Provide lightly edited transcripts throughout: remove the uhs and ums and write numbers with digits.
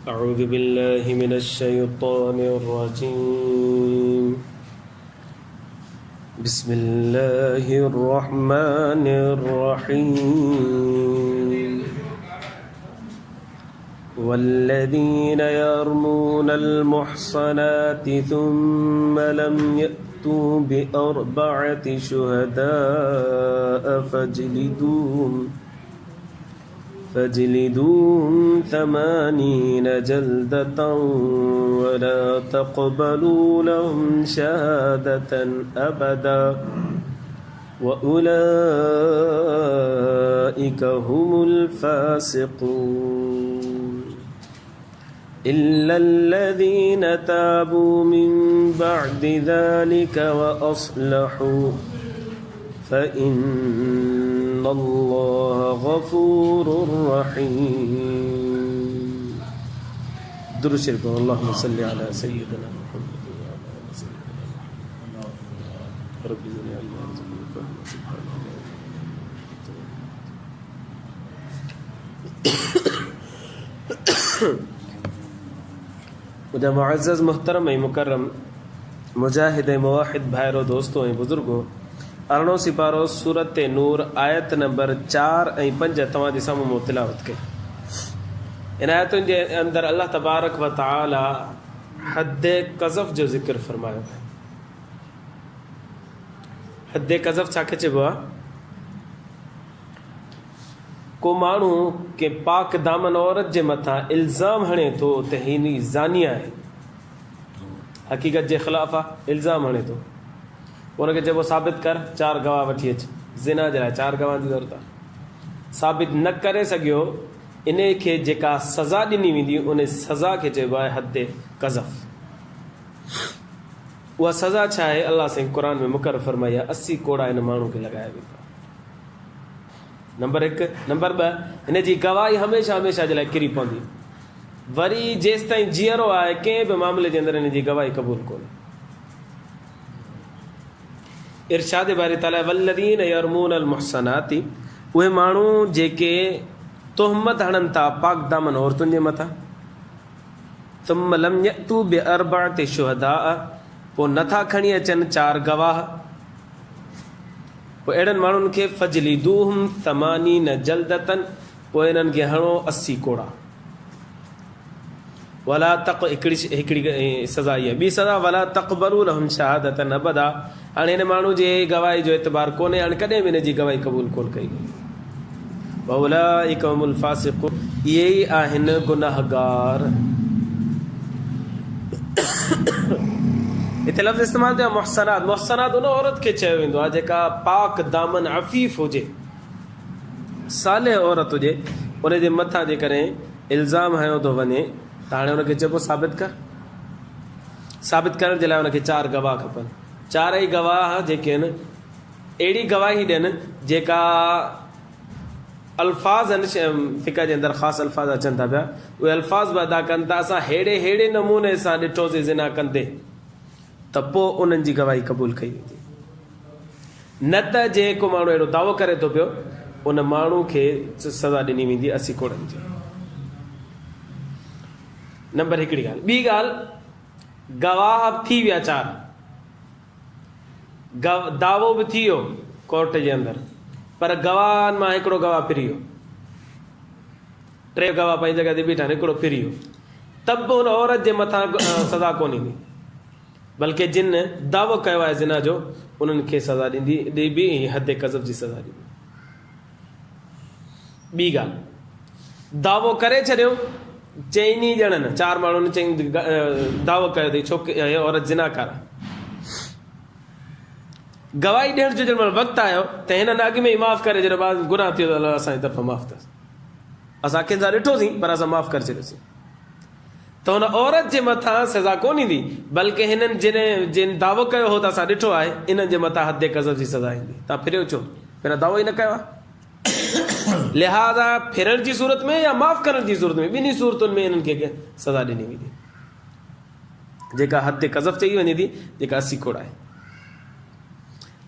أعوذ بالله من الشيطان الرجيم. بسم الله الرحمن الرحيم. والذين يرمون المحصنات ثم لم يأتوا بأربعة شهداء فاجلدوهم 80 جلدة ولا تقبلوا لهم شهادة أبدا وأولئك هم الفاسقون إلا الذين تابوا من بعد ذلك وأصلحوا فإن الله غفور رحيم. درود شریف اللهم صل على سيدنا محمد وعلى آل سيدنا محمد رب زدني علما وارزقني فهما سبحان الله. मुझे मुअज़्ज़ज़ मुहतरम ऐं मुकर्रम मुजाहिद ऐं मुवाहिद भाइरो दोस्तों ऐं बुज़ुर्गो, 18 सिपारो सूरत नूर आयत नंबर 4 ऐं 5 तव्हांजे साम्हूं मूं तिलावत कई. इन आयतुनि जे अंदरि अल्लाह तबारक व तआला हद क़ज़फ़ जो ज़िक्र फरमायो आहे. हद क़ज़फ़ छाखे चइबो आहे? को माण्हू के पाक दामन औरत जे मथां इल्ज़ाम हणे थो त हिन ज़ानिया आहे, हक़ीक़त जे ख़िलाफ़ आहे, इल्ज़ाम हणे थो. उनखे चइबो साबित कर, 4 गवाह वठी अच. ज़िना जे लाइ 4 गवाह जी ज़रूरत आहे. साबित न करे सघियो, इन खे जेका सज़ा ॾिनी वेंदी उन सज़ा खे चइबो आहे हद क़ज़फ़. उहा सज़ा छा आहे? अल्लाह साईं क़ुर में मुक़ररु फरमाई आहे 80 कोड़ा इन माण्हू खे लॻाया वेंदा. नंबर 1. नंबर 2, हिन जी गवाही हमेशह हमेशह जे लाइ किरी पवंदी. वरी जेसि ताईं जीअरो आहे कंहिं बि मामले जे अंदरि हिन जी गवाही क़बूल कोन्हे. इरशाद बारी ताला वल्लज़ीन यरमून अलमुहसनाति, उहे माण्हू जेके तोहमत हणनि था पाक दामन औरतुनि जे मथां. सुम्म लम यअतू बिअरबअति शुहदाअ, पोइ नथा खणी अचनि 4 गवाह. पोइ अहिड़नि माण्हुनि खे फजलिदूहुम 80 जल्दतन, पोइ इन्हनि खे हणो 80 कोड़ा. वला तक हिकिड़ी सज़ा इहा. ॿी सज़ा वला तक़बलू लहुम शहादतन अबदा. हाणे हिन माण्हू जे गवाही जो एतबार कोन्हे, हाणे कॾहिं बि हिन जी गवाही क़बूल कोन कई. वउलाइका हुमुल फासिक़ून, इहे ई आहिनि गुनाहगार. हिते लफ़्ज़ इस्तेमालु थियो आहे मुहसनात. मुहसनात उन औरत खे चयो वेंदो आहे जेका पाक दामन अफ़ीफ़ हुजे, सालिह औरत हुजे. उनजे मथां जेकॾहिं इल्ज़ाम हयो थो वञे त हाणे हुनखे चइबो साबित कर. साबित करण जे लाइ हुनखे 4 गवाह खपनि. 4 ई गवाह जेके आहिनि अहिड़ी गवाही ॾियनि जेका अल्फाज़ आहिनि, फ़िक़ह जे अंदरि ख़ासि अल्फाज़ अचनि था पिया, उहे अल्फाज़ बि अदा कनि था असां अहिड़े नमूने सां ॾिठोसीं ज़िना कंदे, त पोइ उन्हनि जी गवाही क़बूल कई वेंदी. न त जेको माण्हू अहिड़ो दावो करे थो पियो उन माण्हू खे सज़ा ॾिनी वेंदी 80 कोड़नि जी. नंबर हिकिड़ी ॻाल्हि. ॿी ॻाल्हि, गवाह थी विया 4, दावो बि थी वियो कोर्ट जे अंदरि, पर गवाहनि मां हिकिड़ो गवाह फिरी वियो. 3 गवाह पंहिंजी जॻह ते बीठा आहिनि, हिकिड़ो फिरी वियो. त बि हुन औरत जे मथां सज़ा कोन ईंदी, बल्कि जिन दावो कयो आहे ज़िना जो उन्हनि खे सज़ा ॾिबी, हद क़ज़फ़ जी सज़ा ॾिबी. ॿी ॻाल्हि, दावो करे छॾियो 4 ॼणनि, 4 माण्हुनि चई दावो कयो अथई छोकिरी औरत ज़िनाकार. गवाही ॾियण जो जॾहिं वक़्तु आयो त हिननि अॻु में ई माफ़ु करे छॾियो, बाद गुनाह थियो त अलाह असांजी तरफ़ां माफ़ु अथसि, असां कंहिंसां ॾिठोसीं पर असां माफ़ु करे छॾियोसीं. त हुन औरत जे मथां सज़ा कोन ईंदी, बल्कि हिननि जिन दावो कयो हो त असां ॾिठो आहे, इन्हनि जे मथां हद क़ज़फ़ जी सज़ा ईंदी. तव्हां फिरियो छो? पहिरियों दावो ई न कयो आहे. लिहाज़ा फिरण जी सूरत में या माफ़ु करण जी सूरत में, ॿिन्ही सूरतुनि में इन्हनि खे सज़ा ॾिनी वेंदी, जेका हद क़ज़फ़ चई वञे थी, जेका 80 कोड़ा आहे.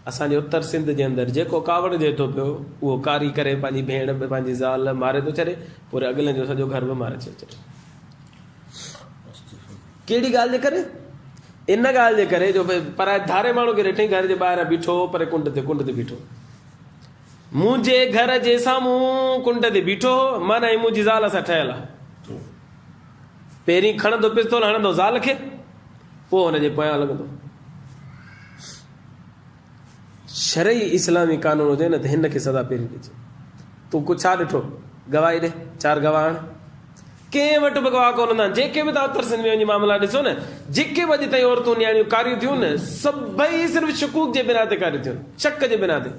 असांजे उत्तर सिंध जे अंदरि जेको कावड़ जे थो पियो उहो कारी करे पंहिंजी भेण पंहिंजी ज़ाल मारे थो छॾे, पूरे अॻिले जो सॼो घर बि मारे थो छॾे. कहिड़ी ॻाल्हि जे करे? इन ॻाल्हि जे करे जो भई पर धारे माण्हू खे ॾिठईं घर जे ॿाहिरां बीठो पर कुंड ते बीठो, मुंहिंजे घर जे साम्हूं कुंड ते बीठो माना ही मुंहिंजी ज़ाल सां ठहियल आहे। पहिरीं खणंदो पिस्तौल हणंदो ज़ाल खे, पोइ हुनजे पोयां लॻंदो। शरई इस्लामी कानून हुजे न त हिन खे सज़ा पहिरीं ॾिजे। तूं कुझु छा ॾिठो? गवाही ॾे, 4 गवाह आण। कंहिं वटि बि गवाह कोन हूंदा आहिनि। जेके बि तव्हां उत्तर सिंध में वञी मामला ॾिसो न, जेके बि अॼु ताईं औरतूं न्याणियूं कारियूं थियूं न, सभई सिर्फ़ु शकूक जे बिना ते कारियूं थियूं, शक जे बिना ते।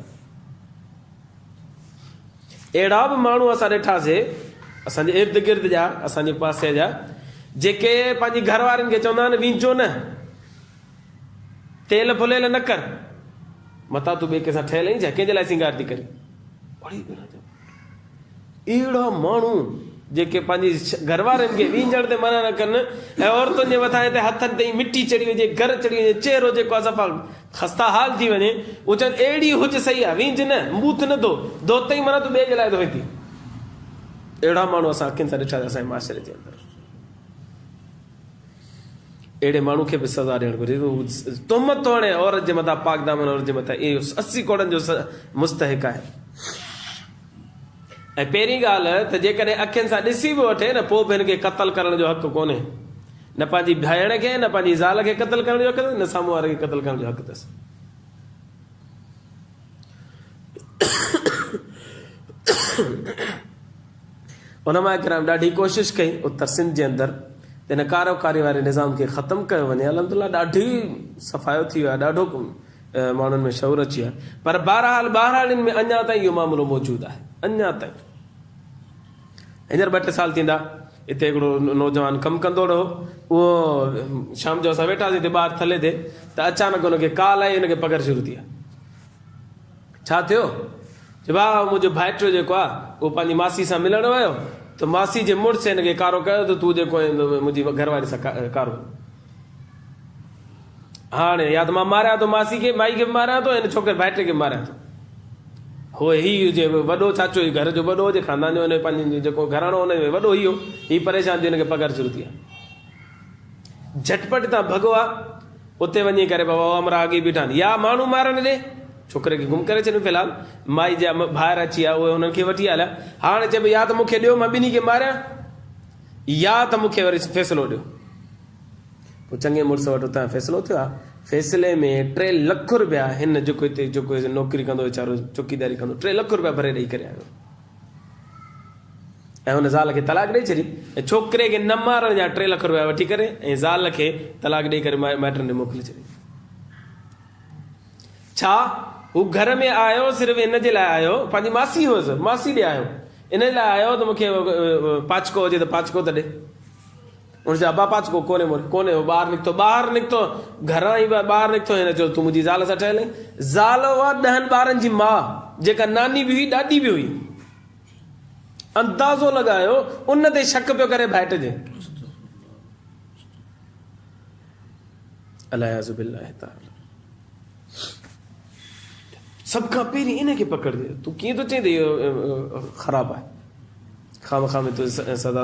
अहिड़ा बि माण्हू असां ॾिठासीं असांजे इर्द गिर्द जा, असांजे पासे जा, जेके पंहिंजी घर वारनि खे चवंदा आहिनि वींचो न, तेल फुलियल न कर, मथां तूं ॿिए कंहिंसां ठहियल आहीं छा, कंहिंजे लाइ सिंगार थी करे? अहिड़ा माण्हू जेके पंहिंजी घर वारनि खे वींझण ते मना न कनि ऐं औरतुनि जे मथां हिते हथनि ते मिटी चढ़ी वञे, घर चढ़ी वञे, चहिरो जेको आहे सफ़ा खस्ता हाल थी वञे, उहो चवनि अहिड़ी हुज सही आहे, वींझ न, बूथ न धो, धोतई माना तूं ॿिए जे लाइ धोए थी। अहिड़ा माण्हू असां अखियुनि सां ॾिठा असांजे माशरे जे अंदरि। अहिड़े माण्हू खे बि सज़ा ॾियणु घुरिजे। तुहमत थो हणे औरत जे मथां, पाक दामन औरत जे मथां, इहो 80 कोड़नि जो मुस्तहिक आहे। ऐं पहिरीं ॻाल्हि त जेकॾहिं अखियुनि सां ॾिसी बि वठे न, पोइ बि हिनखे क़तल करण जो हक़ कोन्हे, न पंहिंजी भेण खे, न पंहिंजी ज़ाल खे क़तल करण जो हक़ अथसि, न साम्हूं वारे खे क़तल करण जो हक़ अथसि। उलमा किराम ॾाढी कोशिशि कई उत्तर सिंध जे अंदरि त हिन कारोकारी वारे निज़ाम खे ख़तमु कयो वञे। अल्हम्दुलिल्लाह ॾाढी सफ़ायो थी वियो आहे, ॾाढो माण्हुनि में शऊर अची वियो आहे, पर बहरहाल इन में अञा ताईं इहो मामिलो मौजूदु आहे, अञा ताईं। हींअर 2-3 साल थींदा हिते हिकिड़ो नौजवान कमु कंदो रहो, उहो शाम जो असां वेठासीं हिते ॿाहिरि थले ते, त अचानक हुनखे कॉल आई, हुनखे पघर शुरू थी आहे। छा थियो? चए भाउ मुंहिंजो भाइटियो जेको आहे उहो पंहिंजी मासी सां मिलणु वियो, त मासी जे मुड़ुस हिनखे कारो कयो त तूं जेको मुंहिंजी घरवारी सां कारो। हाणे या त मां मारियां थो मासी खे, माई खे बि मारियां थो, हिन छोकिरे भाइटे खे बि मारियां थो। हो ही हुजे वॾो चाचो, घर जो वॾो हुजे, ख़ानदान जो हुन पंहिंजो जेको घराणो हुन में वॾो इहो, हीउ परेशान थियो, हिनखे पघर शुरू थी आहे। झटपट तां भॻो आहे, उते वञी करे बाबा अमरा अॻी बीठा आहिनि, या माण्हू मारण ॾे, छोकिरे खे गुम करे छॾियो। फ़िलहाल माई जा ॿाहिरि अची विया, उहे हुननि खे वठी हलिया। हाणे चए भई या त मूंखे ॾियो, मां ॿिन्ही खे मारियां, या त मूंखे वरी फ़ैसिलो ॾियो। पोइ चङे मुड़ुस वटि उतां फ़ैसिलो थियो आहे। फ़ैसिले में 3 लख रुपया हिन जेको हिते जेको नौकिरी कंदो वीचारो, चौकीदारी कंदो, 3 लख रुपया भरे ॾेई करे आयो ऐं हुन ज़ाल खे तलाक ॾेई छॾी। ऐं छोकिरे खे न मारण जा 3 लख रुपया वठी करे ऐं ज़ाल खे तलाक ॾेई करे माइटनि ॾे मोकिले छॾी। छा हू घर में आयो सिर्फ़ु इन जे लाइ आयो, पंहिंजी मासी हुअसि, मासी ॾे आयो, इन लाइ आयो त मूंखे पाचको हुजे त पाचको त ॾे। हुनजे अबा पाचको कोन्हे, कोन्हे, ॿाहिरि निकितो, घरां ई ॿाहिरि निकितो, हिन चयो तूं मुंहिंजी ज़ाल सां ठहियल आहीं। ज़ाल हुआ 10 ॿारनि जी माउ, जेका नानी बि हुई, ॾाॾी बि हुई। अंदाज़ो लॻायो उन ते शक पियो करे भाइट जे। अलायाज़ु बिल्लाह ताला। सभ खां पहिरीं इन खे पकड़जे। तूं कीअं थो चईं त इहो ख़राबु आहे, खामखा में तूं सदा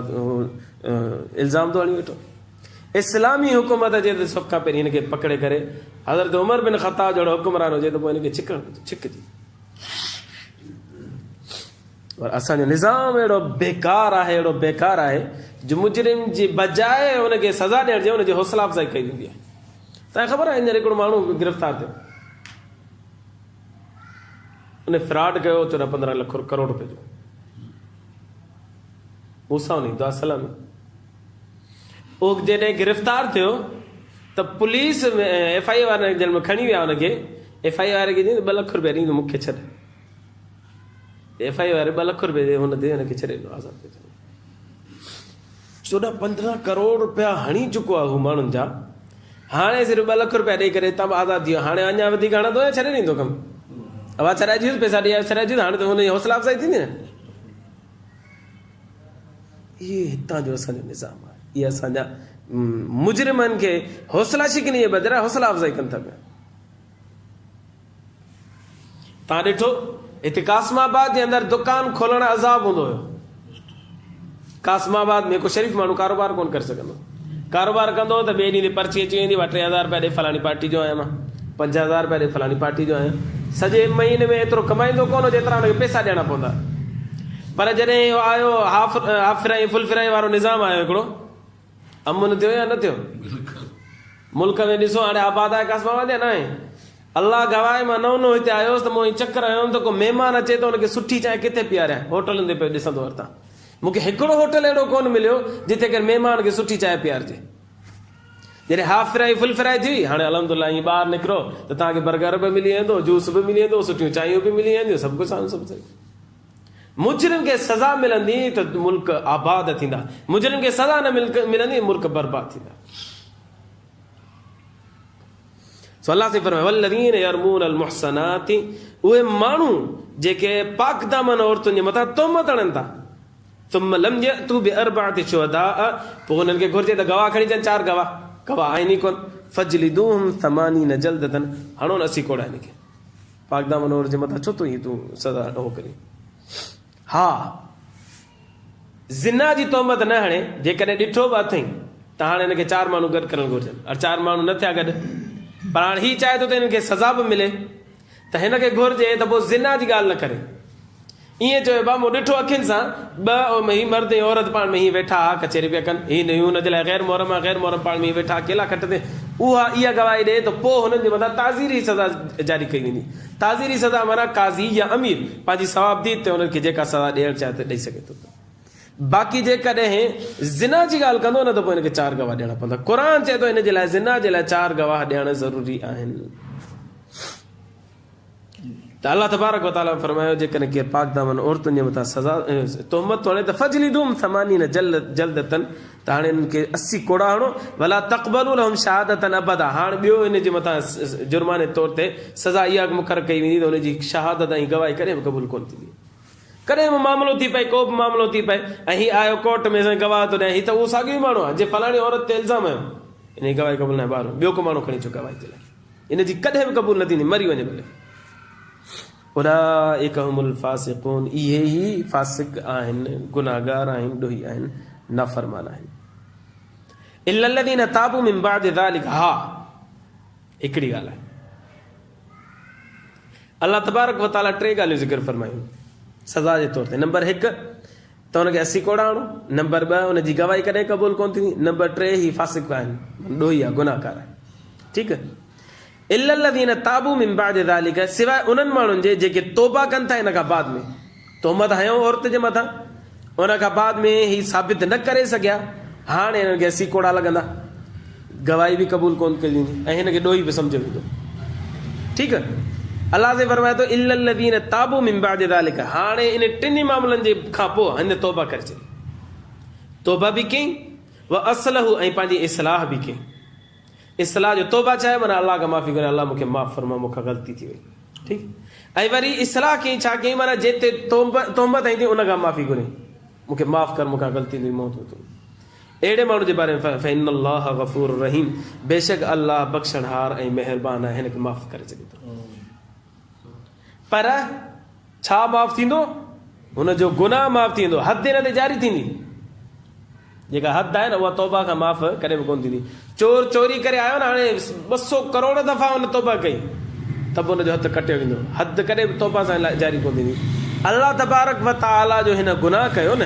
इल्ज़ाम थो हणी वेठो। इस्लामी हुकूमत जे त सभ खां पहिरीं हिन खे पकड़े करे, हज़रत उमर बिन ख़त्ताब जहिड़ो हुकुमरान हुजे त पोइ हिन खे छिकजी। और असांजो निज़ाम अहिड़ो बेकार आहे, अहिड़ो बेकार आहे जो मुजरिम जी बजाए हुनखे सज़ा ॾियण जे हुनजी हौसला अफ़ज़ाई कई वेंदी आहे। तव्हांखे ख़बर आहे हींअर हिकिड़ो माण्हू गिरफ़्तार थियो, उन फ्रॉड कयो 14-15 लख करोड़ रुपए जो। मूसा सलाम उहो जॾहिं गिरफ़्तार थियो त पुलिस FIA वारे जेल में खणी विया हुनखे। FIA वारे खे 2 लख रुपया ॾींदो, मूंखे छॾ। FIA वारे 2 लख रुपए हुन ते हुनखे छॾे ॾिनो आज़ादु करे। 14-15 करोड़ रुपया हणी चुको आहे हू माण्हुनि जा। हाणे सिर्फ़ु 2 लख रुपया ॾेई करे तव्हां आज़ादु थी वियो। हाणे अञा वधीक हणंदो या छॾे ॾींदो कमु? अब छॾाइजी पैसा ॾेई छॾाइजी, हाणे त हुनजी हौसला अफ़ज़ाई थींदी न। इहे हितां जो असांजो निज़ाम आहे। इहे असांजा मुजरिमनि खे हौसला शिकनी जे बदिरां हौसला अफ़ज़ाई कनि था पिया। तव्हां ॾिठो हिते कासमाबाद जे अंदरि दुकान खोलण अज़ाब हूंदो हुयो। कासमाबाद में को शरीफ़ माण्हू कारोबार कोन करे सघंदो। कारोबार कंदो त ॿिए ॾींहं ते पर्ची अची वेंदी, 3000 रुपया ॾे फलाणी पार्टी जो आहियां मां, 5000 रुपया ॾे फलाणी पार्टी जो आहियां। सॼे महीने में एतिरो कमाईंदो कोन जेतिरा हुनखे पैसा ॾियणा पवंदा। पर जॾहिं आयो हाफ फ्राई फुल फ्राई वारो निज़ाम आयो हिकिड़ो, अमन थियो या न थियो? मुल्क में ॾिसो हाणे आबाद आहे कासमाबाद या न आहे? अल्लाह गवाए, मां नओं हिते आयोसि त मूं चकर आयो त को महिमान अचे त हुनखे सुठी चांहि किथे पीआरियां, होटलनि ते पियो ॾिसंदो वरिता। मूंखे हिकिड़ो होटल अहिड़ो कोन मिलियो जिते करे महिमान खे सुठी चांहि पीआरिजे। जॾहिं हाफ फ्राई फुल फ्राई थी, हाणे अलहमदुलिल्लाह ईअं ॿाहिरि निकिरो त तव्हांखे बर्गर बि मिली वेंदो, जूस बि मिली वेंदो, सुठियूं चांहियूं बि मिली वेंदियूं, सभु कुझु सभु सही। मुजरिम खे सज़ा मिलंदी त मुल्क आबाद थींदा, मुजरिम खे सज़ा न मिलंदी मुल्क बर्बाद थींदा। सो अल्लाह से फरमाए वल्लज़ीन यरमून अलमुहसनाति, उहे माण्हू जेके पाक दामन औरतुनि जे मथां तोहमत हणनि था, तुम लम यअतू बिअरबअति शुहदाअ, पोइ हुननि खे घुर्जे त गवाह खणी अचनि, 4 गवाह आहिनि ई कोन, फजलिदूहुम 80 जल्दतन, हणो 80 कोड़ा हिनखे। पाक दामन औरत जे मथां छो तो ही तूं सज़ा हो करी? हा, ज़िना जी तोहमत न हणे, जेकॾहिं ॾिठो बि अथई त हाणे हिनखे 4 माण्हू गॾु करणु घुरजनि, और 4 माण्हू न थिया गॾु, पर हाणे हीउ चाहे थो त हिनखे सज़ा बि मिले, त हिनखे घुरिजे त पोइ ज़िना जी ॻाल्हि न करे। ईअं चइबो मूं ॾिठो अखियुनि सां, हीउ मर्द ऐं औरत पाण में हीअं वेठा कचेरी पिया कनि, हीउ हुनजे लाइ ग़ैर मुहरम आहे, ग़ैर मुहरम पाण में हीअं वेठा अकेला खट ते, इहा गवाही ॾे त पोइ हुननि जे मथां ताज़ीरी सज़ा जारी कई वेंदी। ताज़ीरी सज़ा माना काज़ी या अमीर पंहिंजी सवाबदीद ते हुनखे जेका सज़ा ॾियणु चाहे त ॾेई सघे थो। बाक़ी जेकॾहिं ज़िना जी ॻाल्हि कंदो न त पोइ हिनखे 4 गवाह ॾियणा पवंदा। क़ुर चए थो हिन जे लाइ ज़िना जे लाइ 4 गवाह ॾियण ज़रूरी आहिनि। त अल्लाह तबारक व तआला फरमायो जेकॾहिं केरु पाक दामन औरतुनि जे मथां सज़ा तोहमत हणे त फजलिदूहुम 80 जल्दतन, त हाणे हिननि खे 80 कोड़ा हणो, वला तक़बलू लहुम शहादतन अबदा, हाणे ॿियो हिन जे मथां जुर्माने तौर ते सज़ा इहा मुक़ररु कई वेंदी त हुनजी शहादत ऐं गवाही कॾहिं बि क़बूल कोन थींदी। कॾहिं बि मामिलो थी पए, को बि मामिलो थी पए, ऐं हीउ आयो कोर्ट में गवाह थो ॾिए, हीउ त उहो साॻियो ई माण्हू आहे जे फलाणी औरत ते इल्ज़ाम आयो, हिन जी गवाही क़बूल न आहे, ॿाहिरि ॿियो को माण्हू खणी अचो गवाही जे लाइ, हिन जी कॾहिं बि क़बूल न थींदी, मरी वञे भले। उलाइका हुमुल फासिकून, इहे ई फासिक आहिनि, गुनाहगार आहिनि, ॾोही आहिनि, नाफ़रमान आहिनि। इल्लल्लज़ीन ताबू मिन बअदि ज़ालिक, हा हिकिड़ी ॻाल्हि आहे, अल्लाह तबारक व तआला 3 ॻाल्हियूं ज़िक्र फरमायूं सज़ा जे तौर ते। नंबर 1 त हुनखे 80 कोड़ा हणो, नंबर 2 हुनजी गवाही कॾहिं क़बूल कोन थींदी, नंबर 3 ही फासिक आहिनि, ॾोही आहे, गुनाहगार आहे। ठीकु आहे। इल्लल्लज़ीन ताबू मिन बअदि ज़ालिक, सिवाय उन्हनि माण्हुनि जे जेके तौबा कनि था हिन खां बाद में, तोहमत हयूं औरत जे मथां, उन खां बाद में ही साबित न करे सघिया, हाणे हिननि खे 80 कोड़ा लॻंदा, गवाही बि क़बूल कोन कई वेंदी ऐं हिनखे ॾोही बि सम्झ वेंदो। ठीकु आहे। अल्लाह से फरमाए थो इल्लल्लज़ीन ताबू मिन बअदि ज़ालिक, हाणे इन 3 मामलनि जे खां पोइ हिन तौबा करे छॾी, तौबा बि कई, व असलहु ऐं पंहिंजी इस्लाह बि कई। इस्लाह जो तौबा चाहे माना अल्लाह खां माफ़ी करे, अल्लाह मूंखे माफ़ फरमा, मूंखां ग़लती थी वई। ठीकु। ऐं वरी इस्लाह कई, छा कई माना जिते तोहमत आई थी उन खां माफ़ी घुरी, मूंखे माफ़ कर, मूंखां ग़लती थी, मौत थी। अहिड़े माण्हू जे बारे में फ़इन्नल्लाह गफ़ूर रहीम, बेशक अल्लाह बख़्शणहार ऐं महिरबान आहे, हिनखे माफ़ करे सघे थो। पर छा माफ़ थींदो? हुनजो गुनाह माफ़ थींदो, हद हिन ते जारी थींदी, जेका हद आहे न उहा तौबा खां माफ़ कॾहिं बि कोन थींदी। चोर चोरी करे आयो न, हाणे 200 करोड़ दफ़ा हुन तौबा कई त बि हुनजो हथु कटियो वेंदो, हद कॾहिं बि तौबा सां जारी कोन थींदी। अल्लाह तबारक व तआला जो हिन गुनाह कयो न,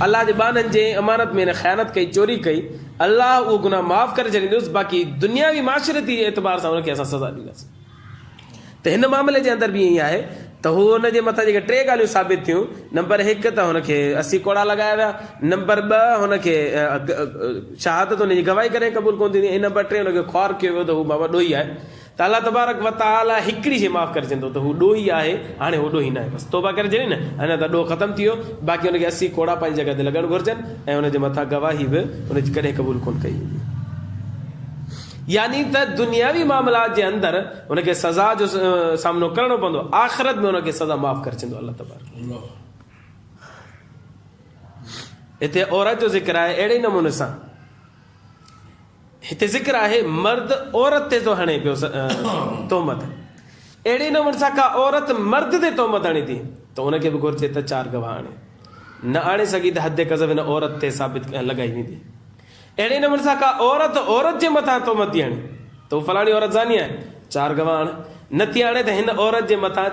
अल्लाह जे बाननि जे अमानत में हिन ख़यानत कई, चोरी कई, अल्लाह उहो गुनाह माफ़ करे छॾींदुसि, बाक़ी दुनियावी माशरती एतबार सां हुनखे असां सज़ा ॾींदासीं। त हिन मामले जे अंदरि बि ईअं आहे त हू हुनजे मथां जेके 3 ॻाल्हियूं साबित थियूं, नंबर 1 त हुनखे 80 कोड़ा लॻाया विया, नंबर 2 हुनखे शहादत हुनजी गवाही करे क़बूल कोन थींदी, ऐं नंबर 3 हुनखे ख्वार कयो वियो त हू बाबा ॾोही आहे। त अल्लाह तबारक व तआला हिकिड़ी शइ माफ़ करे छॾींदो त हू ॾोही आहे, हाणे हू ॾोही न आहे, बसि तौबा करे छॾी न, अञा त ॾोह ख़तमु थी वियो, बाक़ी हुनखे 80 कोड़ा पंहिंजी जॻह ते लॻणु घुरिजनि ऐं हुनजे मथां गवाही बि हुनजी कॾहिं क़बूल कोन कई वेंदी। यानी त दुनियावी मामलात जे अंदरि हुनखे सज़ा जो सामनो करणो पवंदो, आख़िरत में हुनखे सज़ा माफ़ करे छॾींदो अल्लाह तबारक। हिते औरत जो ज़िक्र आहे, अहिड़े नमूने सां हिते ज़िक्र आहे मर्द औरत ते थो हणे पियो तोहमत, अहिड़े नमूने सां का औरत मर्द ते तोहमत हणे थी त हुनखे बि घुरिजे त 4 गवाह आणे, न आणे सघी त हद क़ज़फ़ हिन औरत ते साबित लॻाई वेंदी। अहिड़े नमूने सां का औरत जे मथां तोहमत थी हणे त फलाणी औरत ज़ानी आहे, 4 गवाह आण, नथी आणे त हिन औरत जे मथां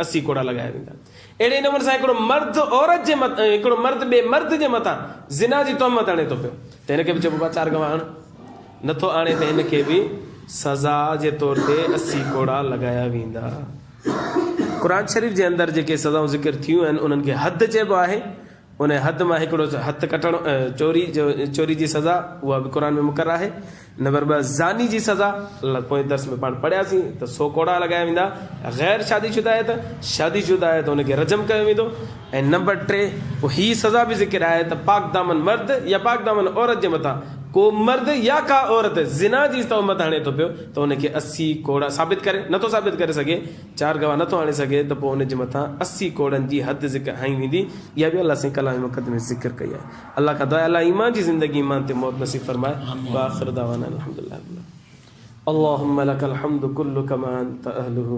80 कोड़ा लॻाया वेंदा। अहिड़े नमूने सां हिकिड़ो मर्द औरत जे मथां, हिकिड़ो मर्द ॿिए मर्द जे मथां ज़िना जी तोहमत हणे थो पियो त हिनखे बि चइबो आहे 4 गवाह आण, नथो आणे त हिनखे बि सज़ा जे तौर ते 80 कोड़ा लॻाया वेंदा। क़ुरान शरीफ़ जे अंदरि जेके सज़ाऊं ज़िक्र थियूं आहिनि उन्हनि खे हद चइबो आहे। उन हद मां हिकिड़ो हथ कटणु, चोरी जी सज़ा, उहा बि क़ुर में मुक़ररु आहे। नंबर 2 ज़ानी जी सज़ा, पोइ दर्स में पाण पढ़ियासीं त 100 कोड़ा लॻाया वेंदा। ग़ैर शादीशुदा आहे त शादीशुदा आहे त हुनखे रजम कयो वेंदो। ऐं नंबर 3 पोइ हीअ सज़ा बि ज़िक्र आहे त पाक दामन मर्द या पाक दामन औरत जे मथां को मर्द या का औरत ज़िना जी तोहमत हणे थो पियो त हुनखे 80 कोड़ा साबित करे, नथो साबित करे सघे, 4 गवाह नथो आणे सघे त पोइ हुनजे मथां 80 कोड़नि जी हद ज़िक्र हई वेंदी। इहा बि अलाह साईं कलाम मुक़द्दस में ज़िक्र कई आहे। अलाह खां दुआ अलाह ईमान जी ज़िंदगी ईमान ते मौत नसीब फरमाए। आख़िर दावाना अल्हम्दुलिल्लाह। अल्लाहुम्मा लकल हम्दु कुल्लु कमा अंत अहलुहु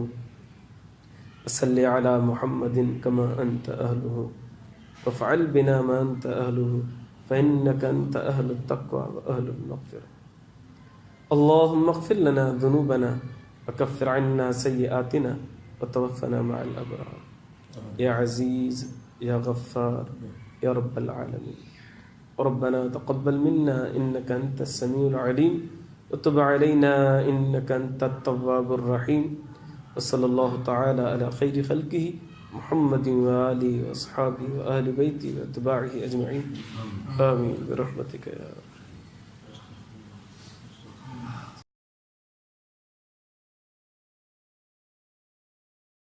वसल्लि अला मुहम्मदिन कमा अंत अहलुहु वफ़अल बिना मा अंत अहलुहु फ़इन्नका अंत अहलुत तक़वा व अहलुल मग़फ़िरह। अल्लाहुम्मा अग़फ़िर लना ज़ुनूबना वकफ़िर अन्ना सय्यिआतिना वतवफ़्फ़ना मअल अबरार। या अज़ीज़ या गफ़्फ़ार या रब्बल आलमीन। रब्बना तक़ब्बल मिन्ना इन्नका अंतस समीउल अलीम वतुब अलैना इन्नका अंतत तव्वाबुर रहीम। वसल्लल्लाहु तआला अला खैरि ख़ल्क़िही मुहम्मदिन व आलिहि व अस्हाबिहि व अहलि बैतिहि व अत्बाइहि अजमईन। आमीन बिरहमतिका या